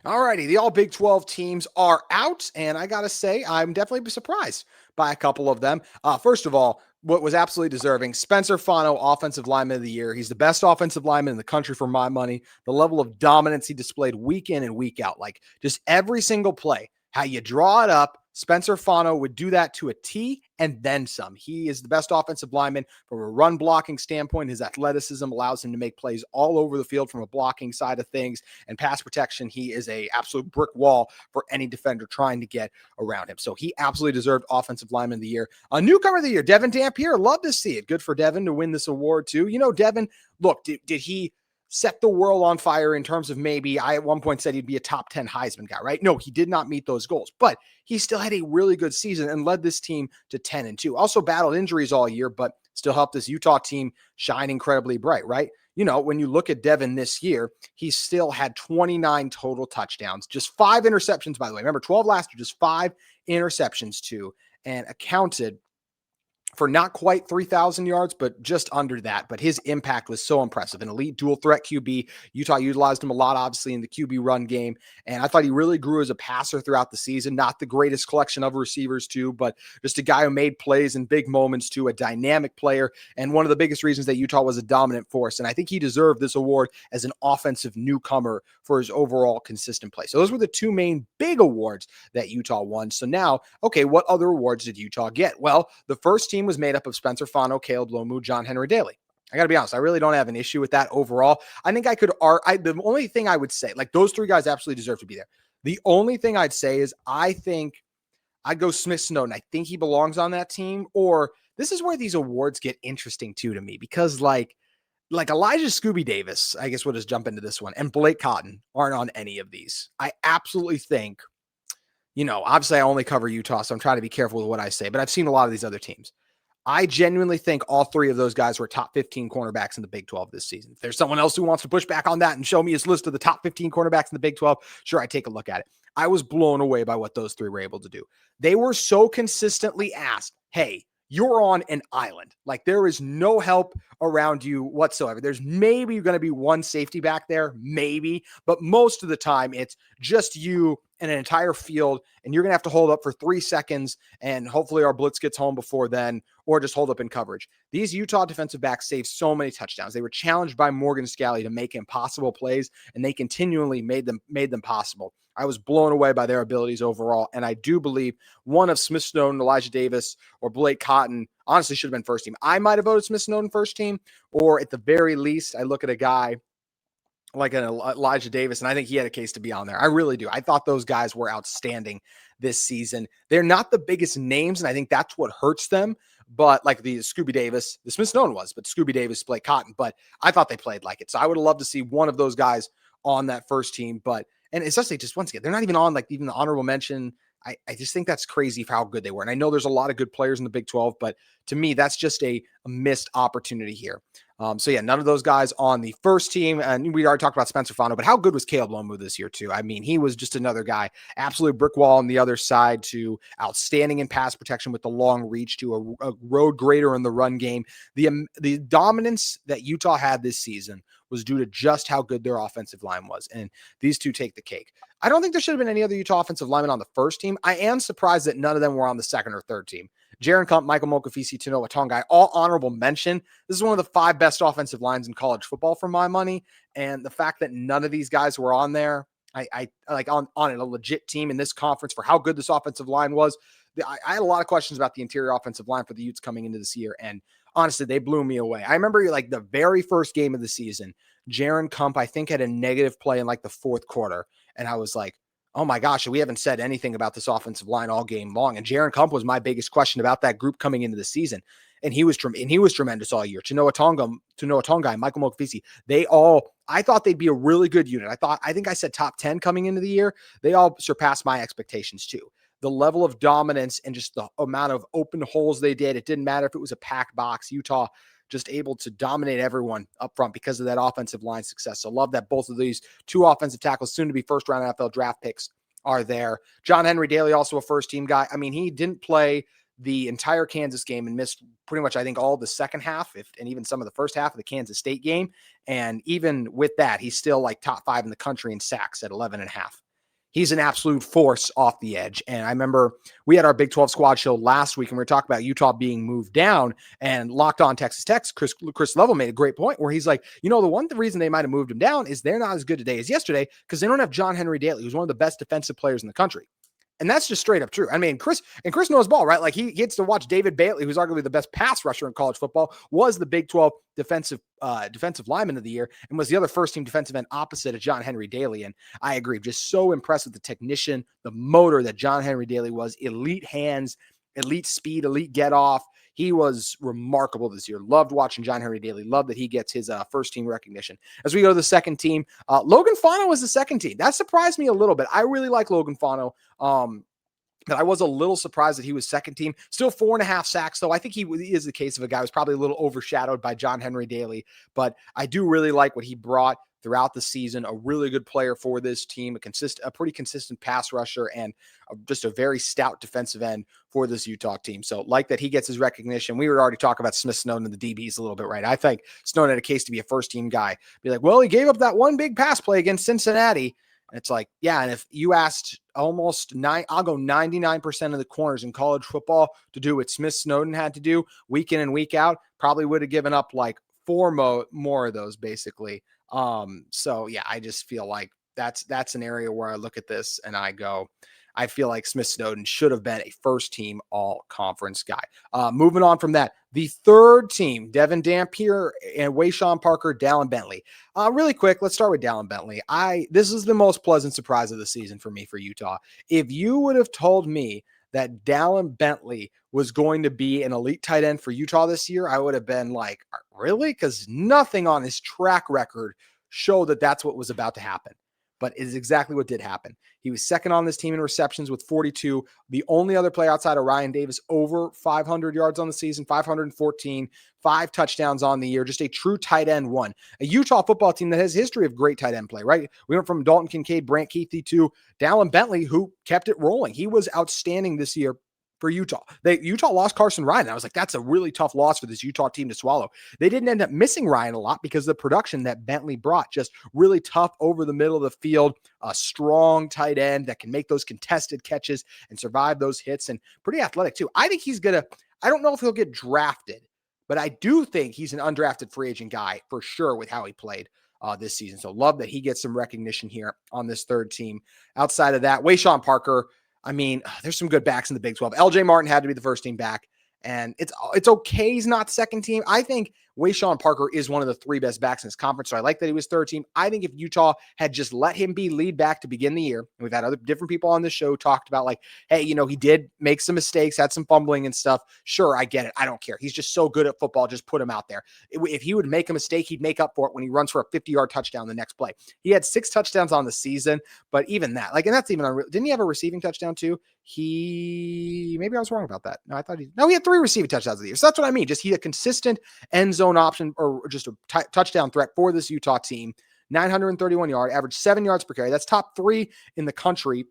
Alrighty, the all Big 12 teams are out, and I gotta say, I'm definitely surprised by a couple of them. First of all, what was absolutely deserving, Spencer Fano, Offensive Lineman of the Year. He's the best offensive lineman in the country for my money. The level of dominance he displayed week in and week out, like just every single play, how you draw it up, Spencer Fano would do that to a T and then some. He is the best offensive lineman from a run blocking standpoint. His athleticism allows him to make plays all over the field from a blocking side of things, and pass protection. He is a absolute brick wall for any defender trying to get around him. So he absolutely deserved Offensive Lineman of the Year. A newcomer of the year, Devin Dampier. Love to see it. Good for Devin to win this award too. You know, Devin, look, did he set the world on fire in terms of maybe, I at one point said he'd be a top 10 Heisman guy, right? No, he did not meet those goals, but he still had a really good season and led this team to 10-2. Also battled injuries all year, but still helped this Utah team shine incredibly bright, right? You know, when you look at Devin this year, he still had 29 total touchdowns, just 5 interceptions, by the way. Remember, 12 last year, just 5 interceptions too, and accounted for not quite 3,000 yards, but just under that. But his impact was so impressive. An elite dual threat QB. Utah utilized him a lot, obviously, in the QB run game. And I thought he really grew as a passer throughout the season. Not the greatest collection of receivers, too, but just a guy who made plays in big moments, too. A dynamic player. And one of the biggest reasons that Utah was a dominant force. And I think he deserved this award as an offensive newcomer for his overall consistent play. So those were the two main big awards that Utah won. So now, okay, what other awards did Utah get? Well, the first team was made up of Spencer Fano, Caleb Lomu, John Henry Daly. I got to be honest, I really don't have an issue with that overall. I think I could, the only thing I would say, like those three guys absolutely deserve to be there. The only thing I'd say is I think I'd go Smith Snowden. I think he belongs on that team. Or this is where these awards get interesting too to me, because like Elijah Scooby Davis, I guess we'll just jump into this one, and Blake Cotton aren't on any of these. I absolutely think, you know, obviously I only cover Utah, so I'm trying to be careful with what I say, but I've seen a lot of these other teams. I genuinely think all three of those guys were top 15 cornerbacks in the Big 12 this season. If there's someone else who wants to push back on that and show me his list of the top 15 cornerbacks in the Big 12, sure, I take a look at it. I was blown away by what those three were able to do. They were so consistently asked, hey, you're on an island. Like there is no help around you whatsoever. There's maybe going to be one safety back there, maybe, but most of the time it's just you and an entire field, and you're going to have to hold up for 3 seconds, and hopefully our blitz gets home before then, or just hold up in coverage. These Utah defensive backs saved so many touchdowns. They were challenged by Morgan Scalley to make impossible plays, and they continually made them possible. I was blown away by their abilities overall, and I do believe one of Smith Snowden, Elijah Davis, or Blake Cotton honestly should have been first team. I might have voted Smith Snowden first team, or at the very least, I look at a guy like an Elijah Davis, and I think he had a case to be on there. I really do. I thought those guys were outstanding this season. They're not the biggest names, and I think that's what hurts them. But like the Scooby Davis, the Smith Snowden was, but Scooby Davis, Blake Cotton. But I thought they played like it. So I would have loved to see one of those guys on that first team. But, and especially just once again, they're not even on like even the honorable mention. I just think that's crazy for how good they were. And I know there's a lot of good players in the Big 12, but to me, that's just a missed opportunity here. So yeah, none of those guys on the first team. And we already talked about Spencer Fano, but how good was Caleb Lomu this year too? I mean, he was just another guy, absolute brick wall on the other side, to outstanding in pass protection with the long reach, to a road grader in the run game. The dominance that Utah had this season was due to just how good their offensive line was. And these two take the cake. I don't think there should have been any other Utah offensive linemen on the first team. I am surprised that none of them were on the second or third team. Jaron Kump, Michael Mokafisi, Tanoa Tongai, all honorable mention. This is one of the 5 best offensive lines in college football for my money. And the fact that none of these guys were on there, I like on a legit team in this conference for how good this offensive line was. I had a lot of questions about the interior offensive line for the Utes coming into this year. And honestly, they blew me away. I remember like the very first game of the season, Jaron Kump, I think, had a negative play in like the fourth quarter. And I was like, oh my gosh, we haven't said anything about this offensive line all game long. And Jaron Kump was my biggest question about that group coming into the season. And he was tremendous all year. Tanoa Tongai, Michael Mokafisi, I thought they'd be a really good unit. I think I said top 10 coming into the year. They all surpassed my expectations too. The level of dominance and just the amount of open holes they did. It didn't matter if it was a packed box. Utah just able to dominate everyone up front because of that offensive line success. So love that both of these two offensive tackles, soon to be first round NFL draft picks, are there. John Henry Daly, also a first team guy. I mean, he didn't play the entire Kansas game and missed pretty much, I think, all the second half, and even some of the first half of the Kansas State game. And even with that, he's still like top 5 in the country in sacks at 11.5. he's an absolute force off the edge. And I remember we had our Big 12 squad show last week, and we were talking about Utah being moved down, and Locked On Texas Tech's Chris Level made a great point where he's like, the one reason they might have moved him down is they're not as good today as yesterday because they don't have John Henry Daly, who's one of the best defensive players in the country. And that's just straight up true. I mean, Chris knows ball, right? Like he gets to watch David Bailey, who's arguably the best pass rusher in college football, was the Big 12 defensive lineman of the year, and was the other first team defensive end opposite of John Henry Daly. And I agree, just so impressed with the technician, the motor that John Henry Daly was. Elite hands, elite speed, elite get off. He was remarkable this year. Loved watching John Henry Daly. Loved that he gets his first team recognition. As we go to the second team, Logan Fano was the second team. That surprised me a little bit. I really like Logan Fano. But I was a little surprised that he was second team. Still 4.5 sacks, though. I think he is the case of a guy who's probably a little overshadowed by John Henry Daly. But I do really like what he brought throughout the season. A really good player for this team, a pretty consistent pass rusher, and just a very stout defensive end for this Utah team. So like that he gets his recognition. We were already talking about Smith Snowden and the DBs a little bit, right? I think Snowden had a case to be a first team guy. Be like, well, he gave up that one big pass play against Cincinnati. And it's like, yeah. And if you asked I'll go 99% of the corners in college football to do what Smith Snowden had to do week in and week out, probably would have given up like four more of those basically. So yeah, I just feel like that's an area where I look at this and I go, I feel like Smith Snowden should have been a first team all conference guy. Moving on from that, the third team, Devin Dampier and Wayshawn Parker, Dallin Bentley. Really quick, let's start with Dallin Bentley. This is the most pleasant surprise of the season for me for Utah. If you would have told me that Dallin Bentley was going to be an elite tight end for Utah this year, I would have been like, really? Because nothing on his track record showed that that's what was about to happen. But it is exactly what did happen. He was second on this team in receptions with 42. The only other player outside of Ryan Davis over 500 yards on the season, 514, 5 touchdowns on the year, just a true tight end one. A Utah football team that has a history of great tight end play, right? We went from Dalton Kincaid, Brant Keithley to Dallin Bentley, who kept it rolling. He was outstanding this year for Utah. Utah lost Carson Ryan. I was like, that's a really tough loss for this Utah team to swallow. They didn't end up missing Ryan a lot because of the production that Bentley brought, just really tough over the middle of the field, a strong tight end that can make those contested catches and survive those hits, and pretty athletic too. I think I don't know if he'll get drafted, but I do think he's an undrafted free agent guy for sure with how he played this season. So love that he gets some recognition here on this third team. Outside of that, Wayshawn Parker, I mean, there's some good backs in the Big 12. LJ Martin had to be the first team back, and it's okay he's not second team. I think Wayshawn Parker is one of the 3 best backs in this conference, so I like that he was third team. I think if Utah had just let him be lead back to begin the year, and we've had other different people on the show talked about like, hey, he did make some mistakes, had some fumbling and stuff. Sure, I get it. I don't care. He's just so good at football. Just put him out there. If he would make a mistake, he'd make up for it when he runs for a 50-yard touchdown the next play. He had 6 touchdowns on the season, but even that, and that's even didn't he have a receiving touchdown too? Maybe I was wrong about that. He had 3 receiving touchdowns of the year. So that's what I mean. Just he a consistent end zone option or just a touchdown threat for this Utah team. 931 yard, average 7 yards per carry. That's top 3 in the country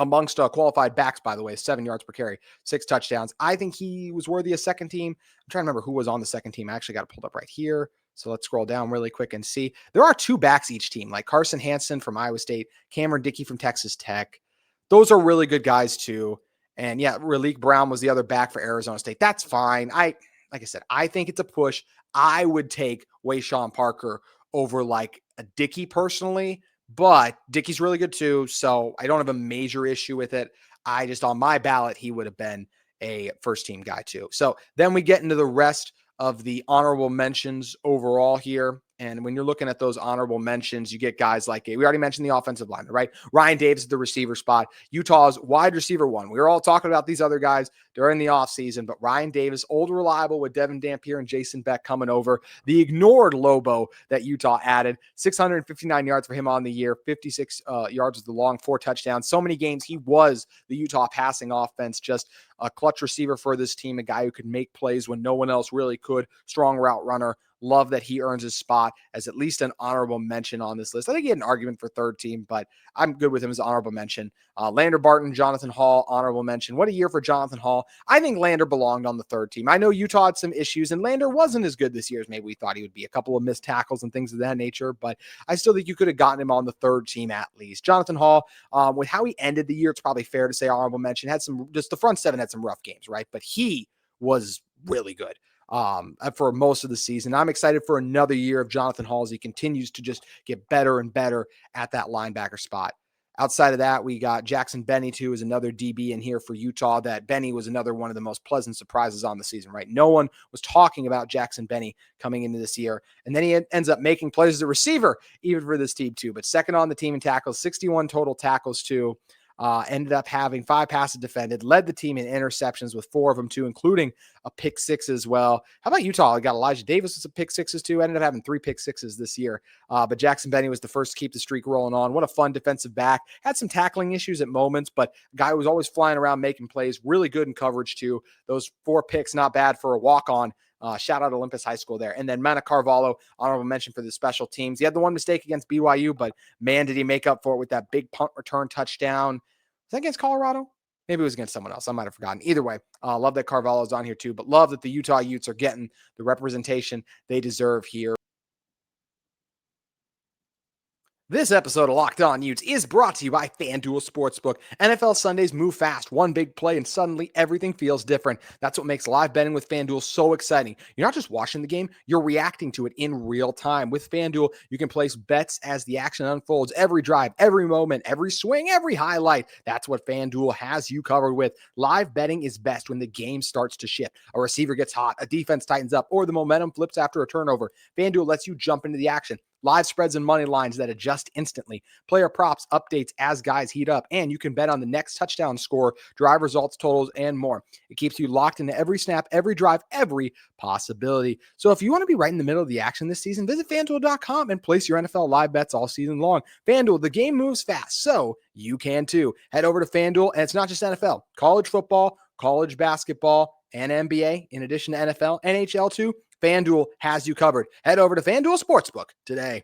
amongst qualified backs, by the way, 7 yards per carry, 6 touchdowns. I think he was worthy of second team. I'm trying to remember who was on the second team. I actually got it pulled up right here. So let's scroll down really quick and see. There are 2 backs each team, like Carson Hansen from Iowa State, Cameron Dickey from Texas Tech. Those are really good guys too. And yeah, Raleek Brown was the other back for Arizona State. That's fine. Like I said, I think it's a push. I would take Wayshawn Parker over like a Dickey personally, but Dickey's really good too. So I don't have a major issue with it. On my ballot, he would have been a first team guy too. So then we get into the rest of the honorable mentions overall here. And when you're looking at those honorable mentions, you get guys like, we already mentioned the offensive lineman, right? Ryan Davis at the receiver spot, Utah's wide receiver 1. We were all talking about these other guys during the offseason, but Ryan Davis, old reliable with Devin Dampier and Jason Beck coming over. The ignored Lobo that Utah added, 659 yards for him on the year, 56 yards with the long 4 touchdowns. So many games he was the Utah passing offense, just a clutch receiver for this team, a guy who could make plays when no one else really could. Strong route runner. Love that he earns his spot as at least an honorable mention on this list. I think he had an argument for third team, but I'm good with him as an honorable mention. Lander Barton, Jonathan Hall, honorable mention. What a year for Jonathan Hall. I think Lander belonged on the third team. I know Utah had some issues, and Lander wasn't as good this year as maybe we thought he would be. A couple of missed tackles and things of that nature, but I still think you could have gotten him on the third team at least. Jonathan Hall, with how he ended the year, it's probably fair to say honorable mention. Had some, just the front seven had some rough games, right? But he was really good for most of the season. I'm excited for another year of Jonathan Hall as he continues to just get better and better at that linebacker spot. Outside of that, we got Jackson Benny, too, is another DB in here for Utah. That Benny was another one of the most pleasant surprises on the season, right? No one was talking about Jackson Benny coming into this year. And then he ends up making plays as a receiver, even for this team, too. But second on the team in tackles, 61 total tackles, too. Ended up having 5 passes defended, led the team in interceptions with 4 of them, too, including a pick 6 as well. How about Utah? I got Elijah Davis with some pick 6s, too. Ended up having 3 pick 6s this year. But Jackson Benny was the first to keep the streak rolling on. What a fun defensive back. Had some tackling issues at moments, but a guy who was always flying around making plays. Really good in coverage, too. Those 4 picks, not bad for a walk-on. Shout out Olympus High School there. And then Mana Carvalho, honorable mention for the special teams. He had the one mistake against BYU, but man, did he make up for it with that big punt return touchdown. Was that against Colorado? Maybe it was against someone else. I might have forgotten. Either way, love that Carvalho's on here too, but love that the Utah Utes are getting the representation they deserve here. This episode of Locked On Utes is brought to you by FanDuel Sportsbook. NFL Sundays move fast. One big play and suddenly everything feels different. That's what makes live betting with FanDuel so exciting. You're not just watching the game, you're reacting to it in real time. With FanDuel, you can place bets as the action unfolds. Every drive, every moment, every swing, every highlight. That's what FanDuel has you covered with. Live betting is best when the game starts to shift. A receiver gets hot, a defense tightens up, or the momentum flips after a turnover. FanDuel lets you jump into the action. Live spreads and money lines that adjust instantly. Player props, updates as guys heat up. And you can bet on the next touchdown score, drive results, totals, and more. It keeps you locked into every snap, every drive, every possibility. So if you want to be right in the middle of the action this season, visit FanDuel.com and place your NFL live bets all season long. FanDuel, the game moves fast, so you can too. Head over to FanDuel, and it's not just NFL. College football, college basketball, and NBA, in addition to NFL, NHL too. FanDuel has you covered. Head over to FanDuel Sportsbook today.